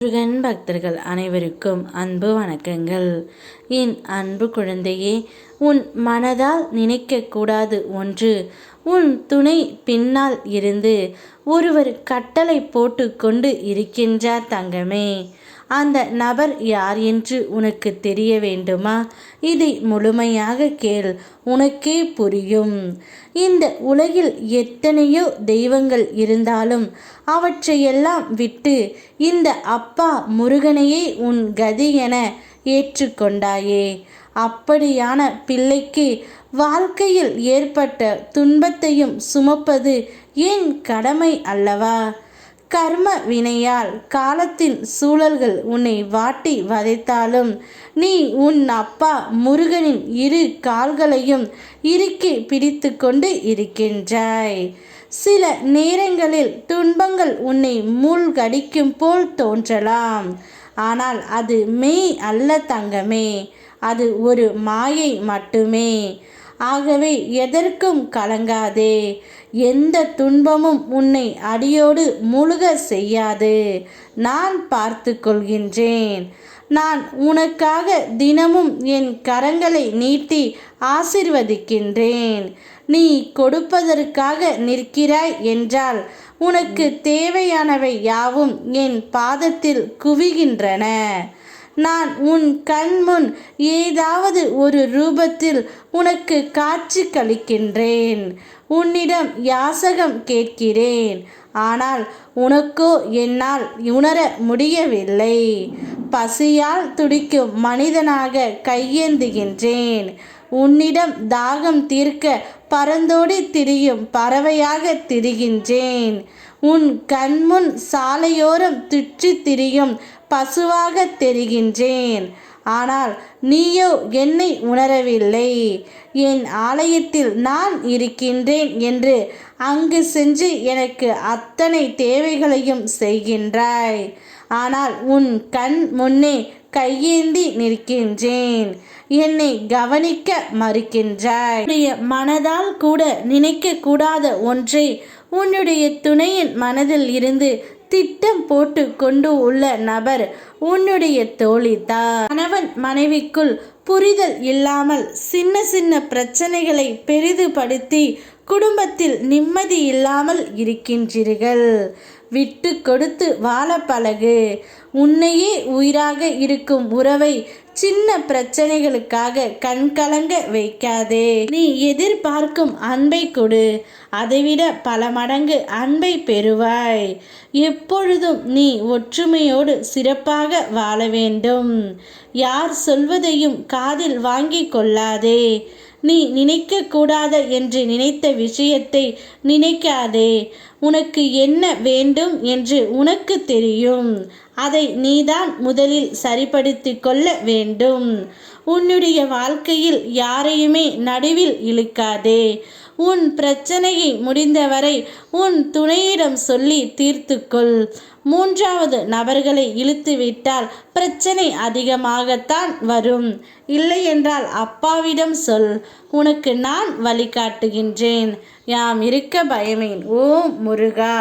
முருகன் பக்தர்கள் அனைவருக்கும் அன்பு வணக்கங்கள். என் அன்பு குழந்தையே, உன் மனதால் நினைக்கக்கூடாது ஒன்று. உன் துணை பின்னால் இருந்து ஒருவர் கட்டளை போட்டு கொண்டு இருக்கின்றார் தங்கமே. அந்த நபர் யார் என்று உனக்கு தெரிய வேண்டுமா? இதை முழுமையாக கேள், உனக்கே புரியும். இந்த உலகில் எத்தனையோ தெய்வங்கள் இருந்தாலும் அவற்றையெல்லாம் விட்டு இந்த அப்பா முருகனையே உன் கதி என ஏற்றுக்கொண்டாயே. அப்படியான பிள்ளைக்கு வாழ்க்கையில் ஏற்பட்ட துன்பத்தையும் சுமப்பது என் கடமை அல்லவா? கர்ம வினையால் காலத்தின் சூழல்கள் உன்னை வாட்டி வதைத்தாலும் நீ உன் அப்பா முருகனின் இரு கால்களையும் இறுக்கி பிடித்து கொண்டு இருக்கின்றாய். சில நேரங்களில் துன்பங்கள் உன்னை மூழ்கடிக்கும் போல் தோன்றலாம். ஆனால் அது மெய் அல்ல தங்கமே, அது ஒரு மாயை மட்டுமே. ஆகவே எதற்கும் கலங்காதே. எந்த துன்பமும் உன்னை அடியோடு முழுக செய்யாது. நான் பார்த்து கொள்கின்றேன். நான் உனக்காக தினமும் என் கரங்களை நீட்டி ஆசிர்வதிக்கின்றேன். நீ கொடுப்பதற்காக நிற்கிறாய் என்றால் உனக்கு தேவையானவை யாவும் என் பாதத்தில் குவிகின்றன. நான் உன் கண் முன் ஏதாவது ஒரு ரூபத்தில் உனக்கு காட்சி கழிக்கின்றேன். உன்னிடம் யாசகம் கேட்கிறேன். ஆனால் உனக்கோ என்னால் உணர முடியவில்லை. பசியால் துடிக்கும் மனிதனாக கையேந்துகின்றேன். உன்னிடம் தாகம் தீர்க்க பறந்தோடி திரியும் பறவையாக திரிகின்றேன். உன் கண்முன் சாலையோரம் சுற்றி திரியும் பசுவாக தெரிகின்றேன். ஆனால் நீயோ என்னை உணரவில்லை. என் ஆலயத்தில் நான் இருக்கின்றேன் என்று அங்கு சென்று எனக்கு அத்தனை தேவைகளையும் செய்கின்றாய். ஆனால் உன் கண் முன்னே கையேந்தி நிற்கின்றேன். என்னை கவனிக்க மறுக்கின்றாய். உன்னுடைய மனதால் கூட நினைக்க கூடாத ஒன்றை உன்னுடைய துணையின் மனதில் இருந்து திட்டம் போட்டு கொண்டு உள்ள நபர் உன்னுடைய தோழிதான். கணவன் மனைவிக்குள் புரிதல் இல்லாமல் சின்ன சின்ன பிரச்சனைகளை பெரிதுபடுத்தி குடும்பத்தில் நிம்மதி இல்லாமல் இருக்கின்றீர்கள். விட்டு கொடுத்து வாழ பழகு. உன்னையே உயிராக இருக்கும் உறவை சின்ன பிரச்சனைகளுக்காக கண்கலங்க வைக்காதே. நீ எதிர்பார்க்கும் அன்பை கொடு. அதைவிட பல மடங்கு அன்பை பெறுவாய். எப்பொழுதும் நீ ஒற்றுமையோடு சிறப்பாக வாழ வேண்டும். யார் சொல்வதையும் காதில் வாங்கி கொள்ளாதே. நீ நினைக்கக்கூடாத என்று நினைத்த விஷயத்தை நினைக்காதே. உனக்கு என்ன வேண்டும் என்று உனக்கு தெரியும். அதை நீதான் முதலில் சரிப்படுத்தி கொள்ள வேண்டும். உன்னுடைய வாழ்க்கையில் யாரையுமே நடுவில் இழுக்காதே. உன் பிரச்சனையை முடிந்தவரை உன் துணையிடம் சொல்லி தீர்த்துக்கொள். மூன்றாவது நபர்களை இழுத்துவிட்டால் பிரச்சனை அதிகமாகத்தான் வரும். இல்லையென்றால் அப்பாவிடம் சொல். உனக்கு நான் வழிகாட்டுகின்றேன். யாம் இருக்க பயமேன். ஓம் முருகா.